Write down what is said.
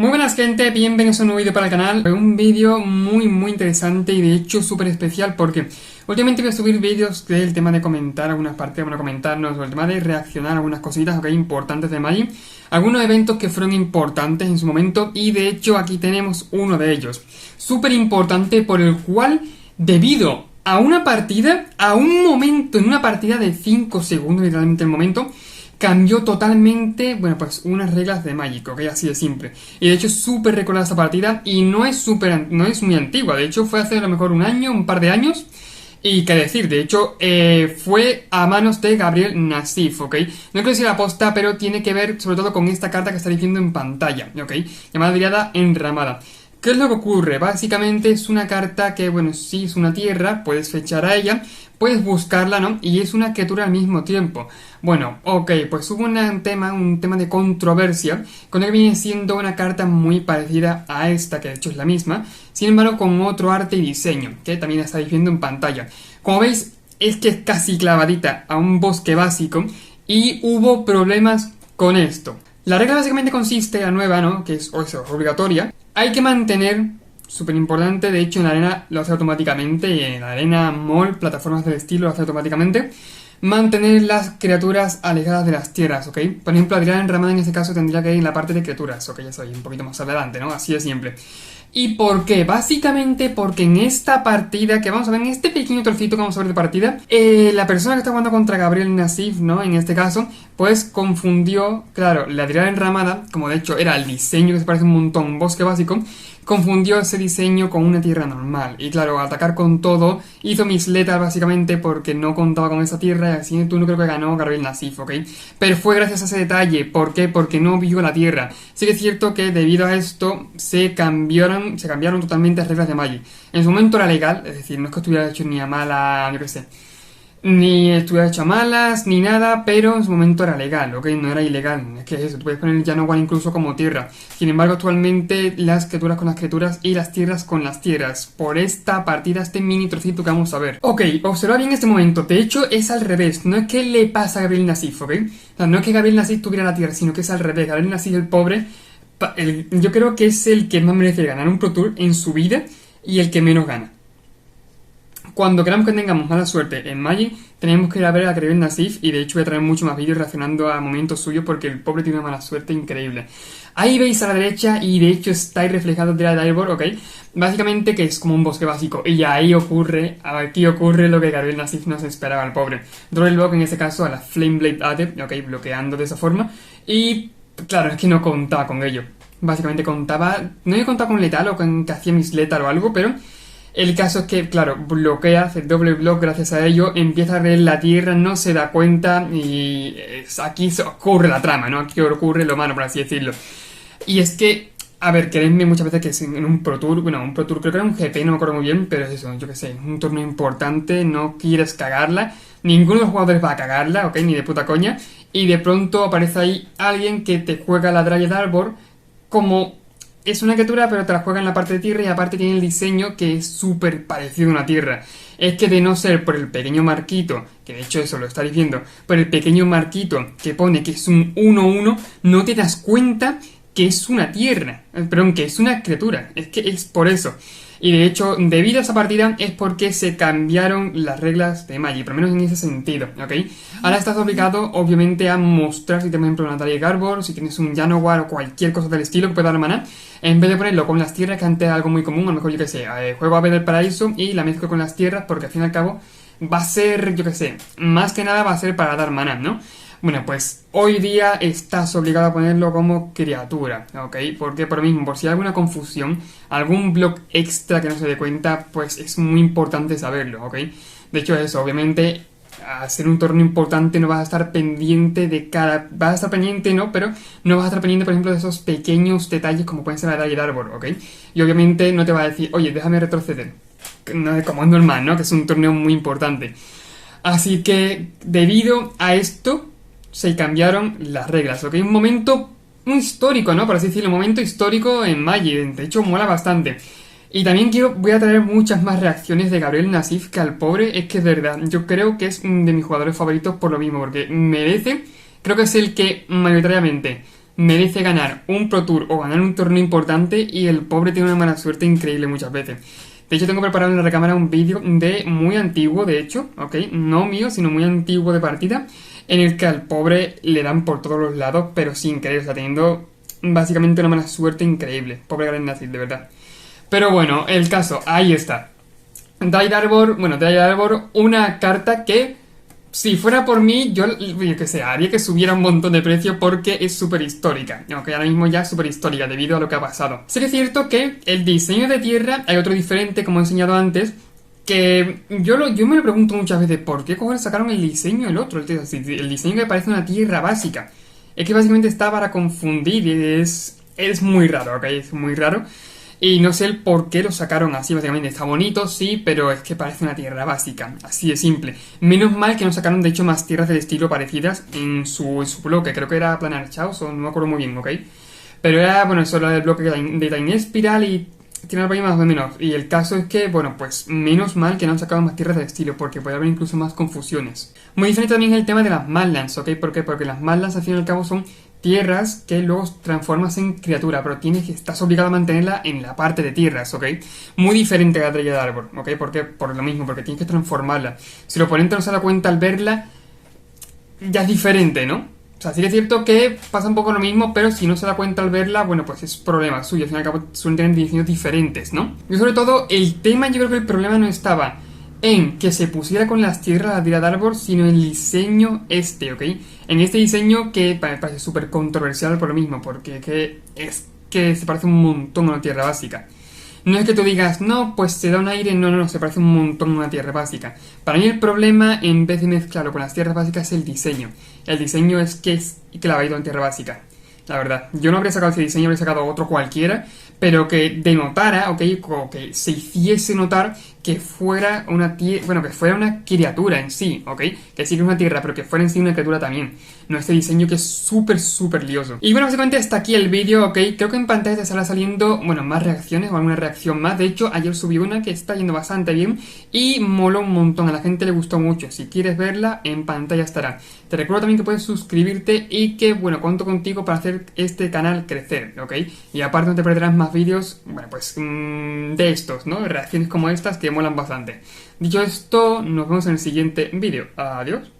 Muy buenas gente, bienvenidos a un nuevo vídeo para el canal. Un vídeo muy interesante y de hecho súper especial porque últimamente voy a subir vídeos del tema de comentar algunas partidas, bueno, comentarnos, o el tema de reaccionar a algunas cositas, importantes de Magic. Algunos eventos que fueron importantes en su momento y de hecho aquí tenemos uno de ellos. Súper importante por el cual, debido a una partida, a un momento, en una partida de 5 segundos, literalmente el momento, cambió totalmente, bueno, pues unas reglas de Magic, ok, así de simple. Y de hecho es súper recordada esta partida y no es muy antigua, de hecho fue hace a lo mejor un año, un par de años. Y qué decir, de hecho, fue a manos de Gabriel Nassif, ¿ok? No quiero decir aposta, pero tiene que ver sobre todo con esta carta que estáis viendo en pantalla, ¿ok? Llamada Dríada Enramada. ¿Qué es lo que ocurre? Básicamente es una carta que, bueno, sí es una tierra, puedes fechar a ella, puedes buscarla, ¿no? Y es una criatura al mismo tiempo. Bueno, ok, pues hubo un tema de controversia, con el que viene siendo una carta muy parecida a esta, que de hecho es la misma, sin embargo con otro arte y diseño, que también estáis viendo en pantalla. Como veis, es que es casi clavadita a un bosque básico, y hubo problemas con esto. La regla básicamente consiste, la nueva, ¿no? Que es obligatoria. Hay que mantener, súper importante, de hecho en la arena lo hace automáticamente, y en la arena mall, plataformas del estilo lo hace automáticamente, mantener las criaturas alejadas de las tierras, ¿ok? Por ejemplo, Adrián Enramada en este caso tendría que ir en la parte de criaturas, ok, ya sabéis, un poquito más adelante, ¿no? Así de siempre. ¿Y por qué? Básicamente porque en esta partida, que vamos a ver, en este pequeño trocito que vamos a ver de partida, la persona que está jugando contra Gabriel Nassif, ¿no? En este caso, pues confundió, claro, la Dríada Enramada, como de hecho era el diseño que se parece un montón a un bosque básico, confundió ese diseño con una tierra normal. Y claro, al atacar con todo, hizo misletas básicamente porque no contaba con esa tierra y así en el turno creo que ganó Gabriel Nassif, ¿ok? Pero fue gracias a ese detalle. ¿Por qué? Porque no vio la tierra. Sí que es cierto que debido a esto se cambiaron totalmente las reglas de Magic. En su momento era legal, es decir, no es que estuviera hecho ni a mala, yo qué sé, ni estuviera hecho a malas, ni nada, pero en su momento era legal, ¿ok? No era ilegal. Es que es eso, tú puedes poner el Llano incluso como tierra. Sin embargo, actualmente las criaturas con las criaturas y las tierras con las tierras. Por esta partida, este mini trocito que vamos a ver. Ok, observa bien este momento. De hecho, es al revés. No es que le pasa a Gabriel Nassif, ¿ok? O sea, no es que Gabriel Nassif tuviera la tierra, sino que es al revés. Gabriel Nassif, el pobre, yo creo que es el que más merece ganar un Pro Tour en su vida y el que menos gana. Cuando queramos que tengamos mala suerte en Magic, tenemos que ir a ver a Gabriel Nassif, y de hecho voy a traer mucho más vídeos reaccionando a momentos suyos porque el pobre tiene una mala suerte increíble. Ahí veis a la derecha y de hecho está ahí reflejado de la Direboard, ¿ok? Básicamente que es como un bosque básico y ahí ocurre, aquí ocurre lo que Gabriel Nassif no se esperaba al pobre. Drollblock en este caso a la Flameblade Adept, ¿ok? Bloqueando de esa forma y claro, es que no contaba con ello. Básicamente contaba, no he contado con letal o con que hacía misletal o algo, pero el caso es que, claro, bloquea, hace doble block gracias a ello, empieza a ver la tierra, no se da cuenta y aquí ocurre la trama, ¿no? Aquí ocurre lo malo, por así decirlo. Y es que, a ver, creedme muchas veces que es en un Pro Tour, bueno, un Pro Tour creo que era un GP, no me acuerdo muy bien, pero es eso, yo qué sé, un torneo importante, no quieres cagarla, ninguno de los jugadores va a cagarla, ¿ok? Ni de puta coña, y de pronto aparece ahí alguien que te juega la Dryad Arbor como es una criatura, pero te la juega en la parte de tierra y aparte tiene el diseño que es súper parecido a una tierra. Es que de no ser por el pequeño marquito, que de hecho eso lo está diciendo, por el pequeño marquito que pone que es un 1-1, no te das cuenta que es una tierra, perdón, que es una criatura. Es que es por eso. Y de hecho, debido a esa partida es porque se cambiaron las reglas de Magic, por lo menos en ese sentido, ¿ok? Ahora estás obligado, obviamente, a mostrar si tienes, por ejemplo, una Dryad Arbor, si tienes un Llanowar o cualquier cosa del estilo que pueda dar maná, en vez de ponerlo con las tierras, que antes era algo muy común, a lo mejor yo que sé, juego Ave del Paraíso y la mezclo con las tierras porque al fin y al cabo va a ser, yo que sé, más que nada va a ser para dar maná, ¿no? Bueno, pues hoy día estás obligado a ponerlo como criatura, ¿ok? Porque por lo mismo, por si hay alguna confusión, algún block extra que no se dé cuenta, pues es muy importante saberlo, ¿ok? De hecho eso, obviamente, al ser un torneo importante no vas a estar pendiente de cada... Vas a estar pendiente, ¿no? Pero no vas a estar pendiente, por ejemplo, de esos pequeños detalles como pueden ser la Dryad Arbor, ¿ok? Y obviamente no te va a decir, oye, déjame retroceder. No, como es normal, ¿no? Que es un torneo muy importante. Así que, debido a esto, se cambiaron las reglas, ¿ok? Un momento muy histórico, ¿no? Por así decirlo, un momento histórico en Magic, de hecho mola bastante. Y también voy a traer muchas más reacciones de Gabriel Nassif, que al pobre es que es verdad, yo creo que es de mis jugadores favoritos por lo mismo, porque merece, creo que es el que mayoritariamente merece ganar un Pro Tour o ganar un torneo importante y el pobre tiene una mala suerte increíble muchas veces. De hecho, tengo preparado en la recámara un vídeo de muy antiguo, de hecho, ¿ok? No mío, sino muy antiguo de partida, en el que al pobre le dan por todos los lados, pero sin querer, o sea, teniendo básicamente una mala suerte increíble. Pobre Garen Nacid, de verdad. Pero bueno, el caso, ahí está. Dryad Arbor, una carta que, si fuera por mí, yo que sé, haría que subiera un montón de precio porque es súper histórica. Aunque ahora mismo ya es súper histórica debido a lo que ha pasado. Sí que es cierto que el diseño de tierra, hay otro diferente, como he enseñado antes, que yo me lo pregunto muchas veces, ¿por qué cojones sacaron el diseño del otro? El diseño que parece una tierra básica. Es que básicamente está para confundir y es muy raro, ¿ok? Es muy raro. Y no sé el por qué lo sacaron así, básicamente. Está bonito, sí, pero es que parece una tierra básica. Así de simple. Menos mal que no sacaron, de hecho, más tierras del estilo parecidas en su bloque. Creo que era Planar Chaos, o no me acuerdo muy bien, ¿ok? Pero era, bueno, eso era el bloque de Time Spiral y tiene algo ahí más o menos. Y el caso es que, bueno, pues menos mal que no han sacado más tierras del estilo, porque puede haber incluso más confusiones. Muy diferente también es el tema de las Madlands, ¿ok? ¿Por qué? Porque las Madlands, al fin y al cabo, son tierras que luego transformas en criatura, pero estás obligado a mantenerla en la parte de tierras, ¿ok? Muy diferente a la Dryad Arbor, ¿ok? Porque por lo mismo, porque tienes que transformarla. Si el oponente no se da cuenta al verla, ya es diferente, ¿no? O sea, sí que es cierto que pasa un poco lo mismo, pero si no se da cuenta al verla, bueno, pues es problema suyo. Al fin y al cabo suelen tener diseños diferentes, ¿no? Y sobre todo, el tema, yo creo que el problema no estaba en que se pusiera con las tierras la Dryad Arbor, sino en el diseño ¿ok? En este diseño que parece súper controversial por lo mismo, porque que se parece un montón a una tierra básica. No es que tú digas, no, pues se da un aire, no, se parece un montón a una tierra básica. Para mí el problema, en vez de mezclarlo con las tierras básicas, es el diseño. El diseño es que es clavadito en tierra básica. La verdad, yo no habría sacado ese diseño, habría sacado otro cualquiera, pero que denotara, ¿ok? O que se hiciese notar que fuera una que fuera una criatura en sí, ¿ok? Que sí que es una tierra, pero que fuera en sí una criatura también. No este diseño que es súper lioso. Y bueno, básicamente hasta aquí el vídeo, ¿ok? Creo que en pantalla te estará saliendo, bueno, más reacciones o alguna reacción más. De hecho, ayer subí una que está yendo bastante bien y moló un montón. A la gente le gustó mucho. Si quieres verla, en pantalla estará. Te recuerdo también que puedes suscribirte y que, bueno, cuento contigo para hacer este canal crecer, ¿ok? Y aparte no te perderás más vídeos, bueno, pues de estos, ¿no? Reacciones como estas que molan bastante. Dicho esto, nos vemos en el siguiente vídeo. Adiós.